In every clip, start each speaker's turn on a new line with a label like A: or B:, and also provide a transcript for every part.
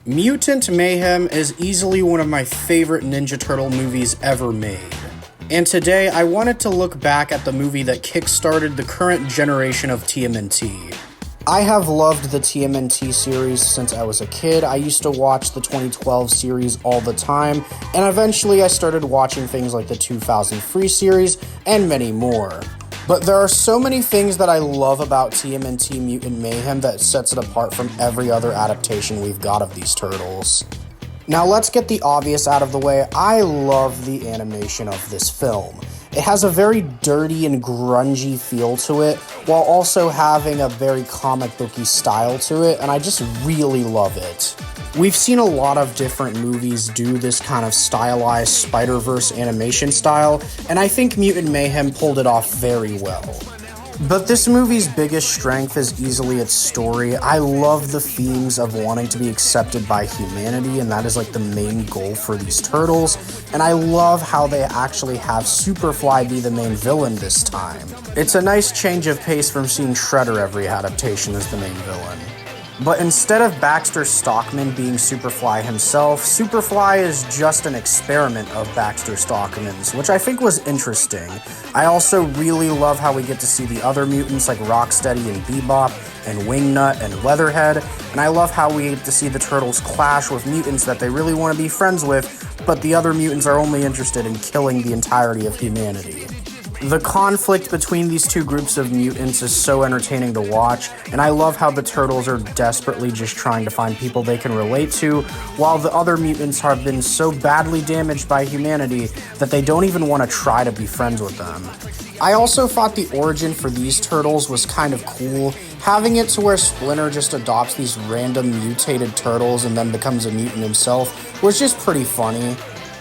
A: Mutant Mayhem is easily one of my favorite Ninja Turtle movies ever made. And today, I wanted to look back at the movie that kickstarted the current generation of TMNT. I have loved the TMNT series since I was a kid. I used to watch the 2012 series all the time, and eventually I started watching things like the 2003 series and many more. But there are so many things that I love about TMNT Mutant Mayhem that sets it apart from every other adaptation we've got of these turtles. Now let's get the obvious out of the way. I love the animation of this film. It has a very dirty and grungy feel to it, while also having a very comic booky style to it, and I just really love it. We've seen a lot of different movies do this kind of stylized Spider-Verse animation style, and I think Mutant Mayhem pulled it off very well. But this movie's biggest strength is easily its story. I love the themes of wanting to be accepted by humanity, and that is like the main goal for these turtles. And I love how they actually have Superfly be the main villain this time. It's a nice change of pace from seeing Shredder every adaptation as the main villain. But instead of Baxter Stockman being Superfly himself, Superfly is just an experiment of Baxter Stockman's, which I think was interesting. I also really love how we get to see the other mutants like Rocksteady and Bebop, and Wingnut and Leatherhead, and I love how we get to see the turtles clash with mutants that they really want to be friends with, but the other mutants are only interested in killing the entirety of humanity. The conflict between these two groups of mutants is so entertaining to watch, and I love how the turtles are desperately just trying to find people they can relate to, while the other mutants have been so badly damaged by humanity that they don't even want to try to be friends with them. I also thought the origin for these turtles was kind of cool. Having it to where Splinter just adopts these random mutated turtles and then becomes a mutant himself was just pretty funny.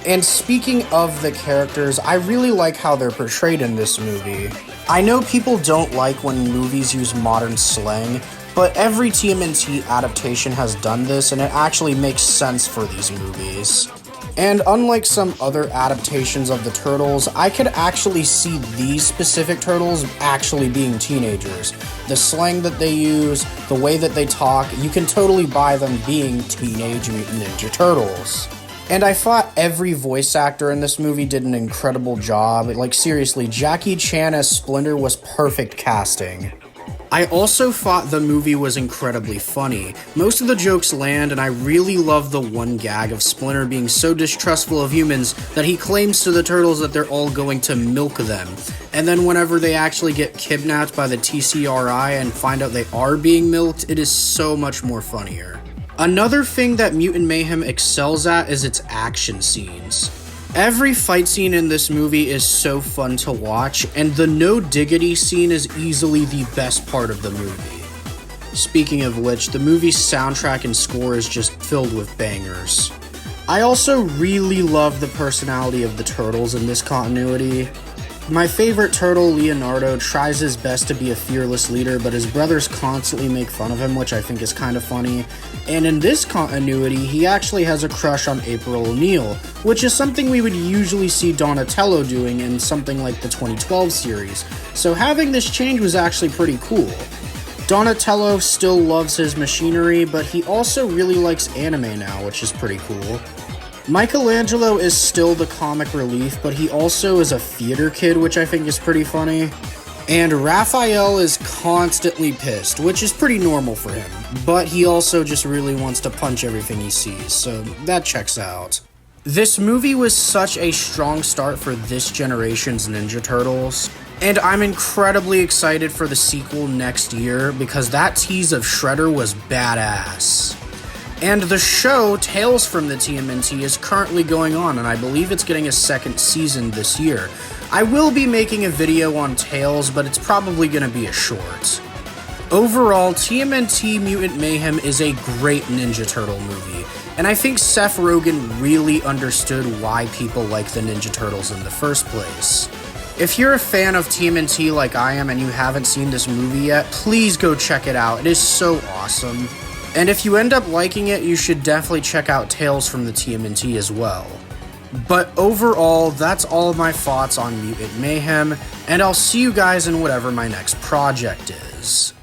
A: And speaking of the characters, I really like how they're portrayed in this movie. I know people don't like when movies use modern slang, but every TMNT adaptation has done this, and it actually makes sense for these movies. And unlike some other adaptations of the Turtles, I could actually see these specific Turtles actually being teenagers. The slang that they use, the way that they talk, you can totally buy them being Teenage Mutant Ninja Turtles. And I thought every voice actor in this movie did an incredible job. Like, seriously, Jackie Chan as Splinter was perfect casting. I also thought the movie was incredibly funny. Most of the jokes land, and I really love the one gag of Splinter being so distrustful of humans that he claims to the turtles that they're all going to milk them. And then whenever they actually get kidnapped by the TCRI and find out they are being milked, it is so much more funnier. Another thing that Mutant Mayhem excels at is its action scenes. Every fight scene in this movie is so fun to watch, and the No Diggity scene is easily the best part of the movie. Speaking of which, the movie's soundtrack and score is just filled with bangers. I also really love the personality of the turtles in this continuity. My favorite turtle, Leonardo, tries his best to be a fearless leader, but his brothers constantly make fun of him, which I think is kind of funny. And in this continuity, he actually has a crush on April O'Neil, which is something we would usually see Donatello doing in something like the 2012 series. So having this change was actually pretty cool. Donatello still loves his machinery, but he also really likes anime now, which is pretty cool. Michelangelo is still the comic relief, but he also is a theater kid, which I think is pretty funny. And Raphael is constantly pissed, which is pretty normal for him, but he also just really wants to punch everything he sees, so that checks out. This movie was such a strong start for this generation's Ninja Turtles, and I'm incredibly excited for the sequel next year because that tease of Shredder was badass. And the show, Tales from the TMNT, is currently going on, and I believe it's getting a second season this year. I will be making a video on Tales, but it's probably going to be a short. Overall, TMNT Mutant Mayhem is a great Ninja Turtle movie, and I think Seth Rogen really understood why people like the Ninja Turtles in the first place. If you're a fan of TMNT like I am and you haven't seen this movie yet, please go check it out. It is so awesome. And if you end up liking it, you should definitely check out Tales from the TMNT as well. But overall, that's all of my thoughts on Mutant Mayhem, and I'll see you guys in whatever my next project is.